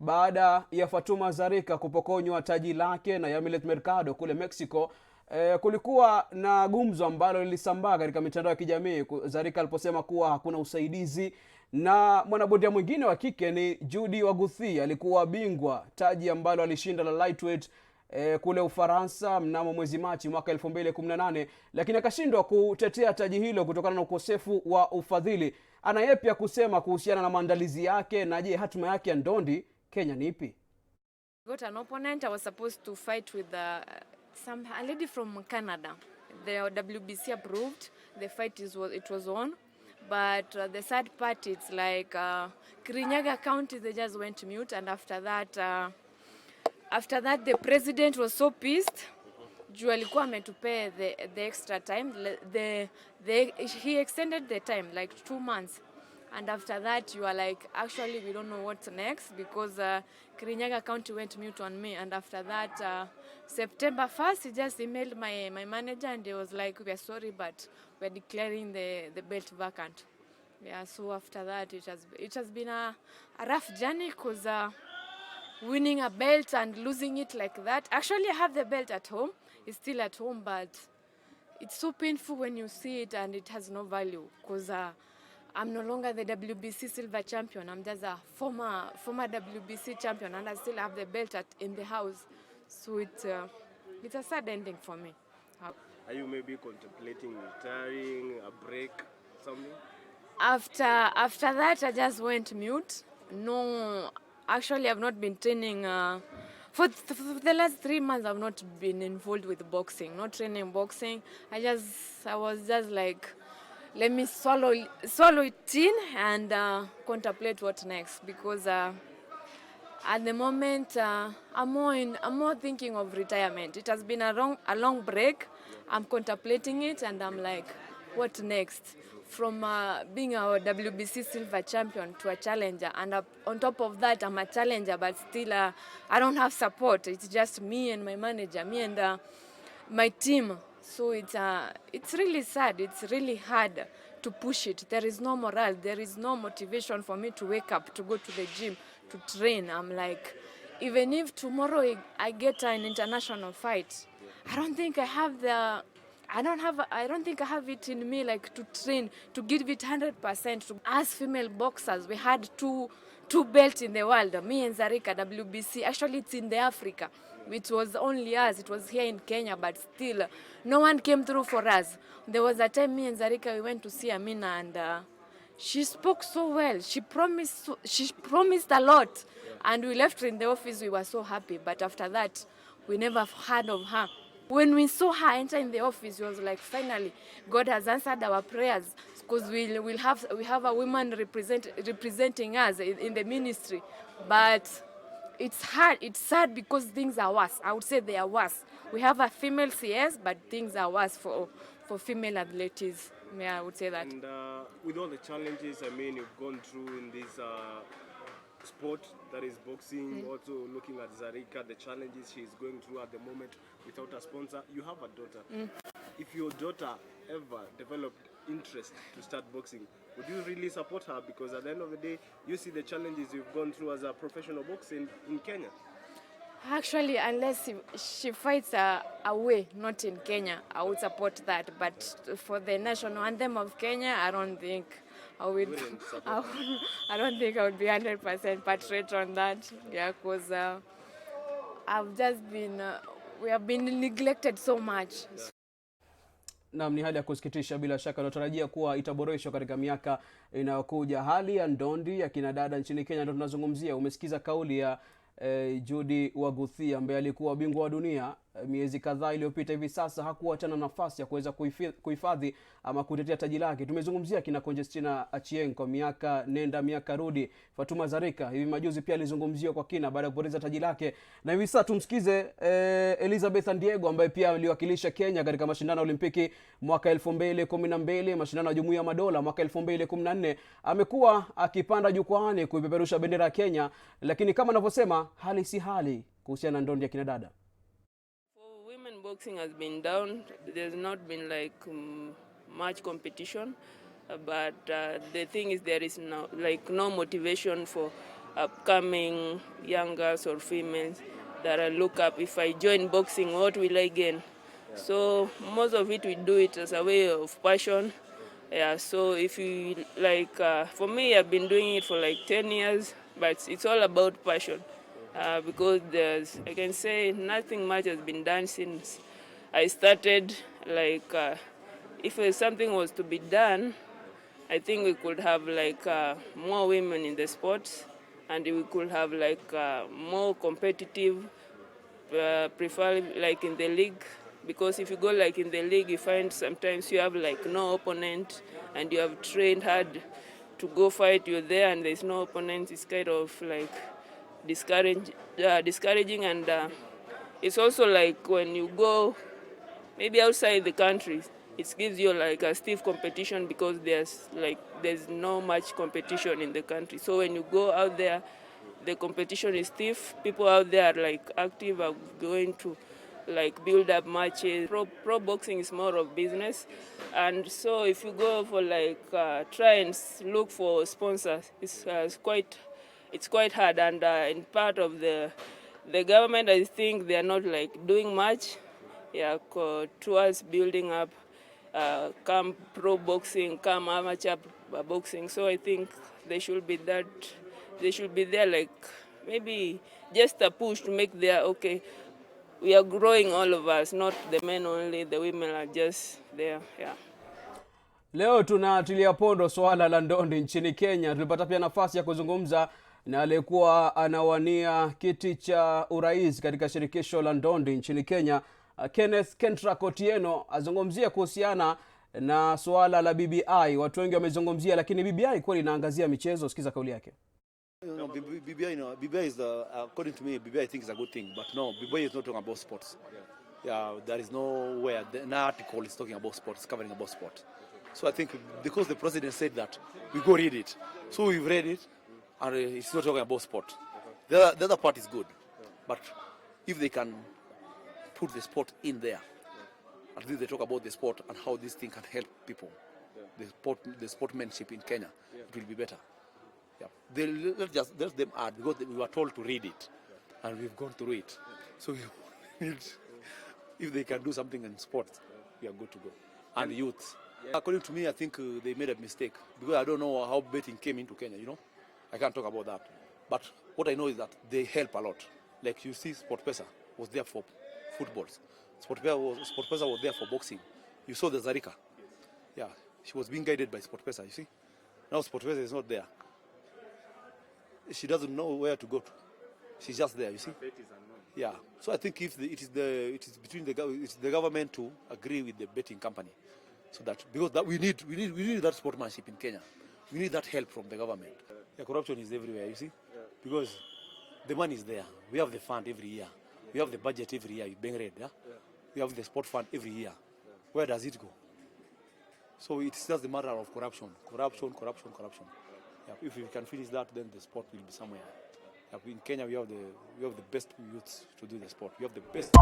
baada ya Fatuma Zarika kupokonywa taji lake na Yamilet Mercado kule Mexico. Kulikuwa na gumzo ambalo lilisambaa katika mitandao ya kijamii, Zarika aliposema kuwa hakuna usaidizi, na mwanabondia mwingine wa kike ni Judy Waguthi, alikuwa bingwa, taji ambalo alishinda la lightweight kule Ufaransa mnamo mwezi Machi mwaka 2018, lakini akashindwa kutetea taji hilo kutokana na ukosefu wa ufadhili. Ana yepi ya kusema kuhusiana na maandalizi yake, na je, hatima yake ya ndondi Kenya ni ipi? Got an opponent. I was supposed to fight with a lady from Canada. The WBC approved. The fight it was on. But the sad part, it's like Kirinyaga County, they just went mute. And after that, the president was so pissed. Juu alikuwa ametupea the extra time. He extended the time, like 2 months. And after that, you are like, actually, we don't know what's next, because Kirinyaga County went mute on me. And after that, September 1st, he just emailed my manager, and he was like, we are sorry, but we're declaring the belt vacant. Yeah, so after that, it has been a rough journey, because winning a belt and losing it like that. Actually, I have the belt at home. It's still at home, but it's so painful when you see it and it has no value, because I'm no longer the WBC silver champion. I'm just a former WBC champion, and I still have the belt in the house. So it's a sad ending for me. Are you maybe contemplating retiring, a break, something? After that, I just went mute. No, actually, I've not been training. For the last 3 months, I've not been involved with boxing, not training boxing. I was just like, let me swallow it in and contemplate what next, because at the moment I'm more thinking of retirement. It has been a long break. I'm contemplating it, and I'm like, what next? From being our WBC silver champion to a challenger, and on top of that, I'm a challenger, but still I don't have support. It's just me and my manager, me and my team. So it's really sad. It's really hard to push it. There is no morale. There is no motivation for me to wake up, to go to the gym, to train. I'm like, even if tomorrow I get an international fight, I don't think I have it in me, like, to train, to give it 100%. As female boxers, we had two belts in the world, me and Zarika, WBC. Actually, it's in the Africa. It was only us. It was here in Kenya, but still, no one came through for us. There was a time me and Zarika, we went to see Amina, and she spoke so well. She promised a lot, and we left her in the office. We were so happy, but after that, we never heard of her. When we saw her enter in the office, it was like, finally, God has answered our prayers, because we have a woman representing us in the ministry. But it's hard. It's sad, because things are worse. I would say they are worse. We have a female CS, but things are worse for female athletes. Yeah, I would say that. And with all the challenges, I mean, you've gone through in this sport that is boxing, also looking at Zarika, the challenges she's going through at the moment without a sponsor. You have a daughter. If your daughter ever developed interest to start boxing, would you really support her? Because at the end of the day, you see the challenges you've gone through as a professional boxer in Kenya. Actually, unless she fights away, not in Kenya, I would support that. But for the national anthem of Kenya, I don't think I would. I don't think I would be 100% patriot on that. Yeah, because I've just been. We have been neglected so much. Yeah. Naam, ni hali ya kusikitisha bila shaka. Natarajia kuwa itaboreshwa katika miaka inayokuja. Hali ya ndondi ya kina dada nchini Kenya ndio tunazungumzia. Umesikiza kauli ya Judy Waguthi ambaye alikuwa bingwa wa dunia miezi kadhaa iliyopita. Hivi sasa hakuachana nafasi ya kuweza kuhifadhi ama kutetea taji lake. Tumezungumzia kina Conjestina Achieng kwa miaka nenda miaka rudi. Fatuma Zarika hivi majuzi pia alizungumziwa kwa kina baada ya kupoteza taji lake. Na hivi sasa tumsikize Elizabeth Ndiego ambaye pia aliwakilisha Kenya katika mashindano ya Olimpiki mwaka 2012, mashindano ya Jumuiya ya Madola mwaka 2014. Amekuwa akipanda jukwaani kuipeperusha bendera ya Kenya, lakini kama anavyosema hali si hali kuhusiana na ndondi ya kina dada. Boxing has been down. There's not been like much competition, but the thing is there is no motivation for upcoming young girls or females that I look up. If I join boxing, what will I gain? So most of it, we do it as a way of passion. Yeah, so if you like, for me, I've been doing it for like 10 years, but it's all about passion. Because I can say nothing much has been done since I started. Like, if something was to be done, I think we could have like more women in the sports, and we could have like more competitive, prefer like in the league. Because if you go like in the league, you find sometimes you have like no opponent, and you have trained hard to go fight. You're there, and there's no opponent. It's kind of like discouraging, and it's also like when you go maybe outside the country, it gives you like a stiff competition because there's no much competition in the country. So when you go out there, the competition is stiff. People out there are like active, are going to like build up matches. Pro boxing is more of business, and so if you go for like try and look for sponsors, it's quite hard. And in part of the government, I think they are not like doing much, yeah, towards building up come pro boxing, come amateur boxing. So I think they should be there like maybe just a push to make their okay. We are growing, all of us, not the men only. The women are just there, yeah. Leo tunatilia pondo swala la ndondi nchini Kenya. Tulipata pia nafasi ya kuzungumza na aliyekuwa anawania kiti cha urais katika shirikisho la ndondi nchini Kenya, Kenneth Kentra Kotieno, azungumzia kuhusiana na swala la BBI. Watu wengi wamezungumzia, lakini BBI kweli inaangazia michezo. Sikiza kauli yake. BBI is according to me, BBI I think is a good thing, but no, BBI is not talking about sports. Yeah, there is nowhere an article is talking about sports, covering about sport. So I think because the president said that, we go read it. So we've read it, and it's not talking about sport. The other part is good, but if they can put the sport in there, at least they talk about the sport and how this thing can help people, the sportsmanship in Kenya, it will be better. Yeah. Let them add, because we were told to read it, and we've gone through it. So if they can do something in sports, we are good to go. And youth. Yeah. According to me, I think they made a mistake, because I don't know how betting came into Kenya, you know. I can't talk about that. But what I know is that they help a lot. Like you see, SportPesa was there for footballs. SportPesa was there for boxing. You saw the Zarika. Yeah, she was being guided by SportPesa, you see. Now SportPesa is not there. She doesn't know where to go to. She's just there, you see. Yeah. So I think if it is between the government to agree with the betting company, so that because that we need that sportsmanship in Kenya. We need that help from the government. Yeah, corruption is everywhere, you see, because the money is there. We have the fund every year. We have the budget every year. Being read, yeah. We have the sport fund every year. Where does it go? So it's just a matter of corruption. Yeah, if we can finish that, then the sport will be somewhere. Yeah, in Kenya, we have the best youths to do the sport. We have the best.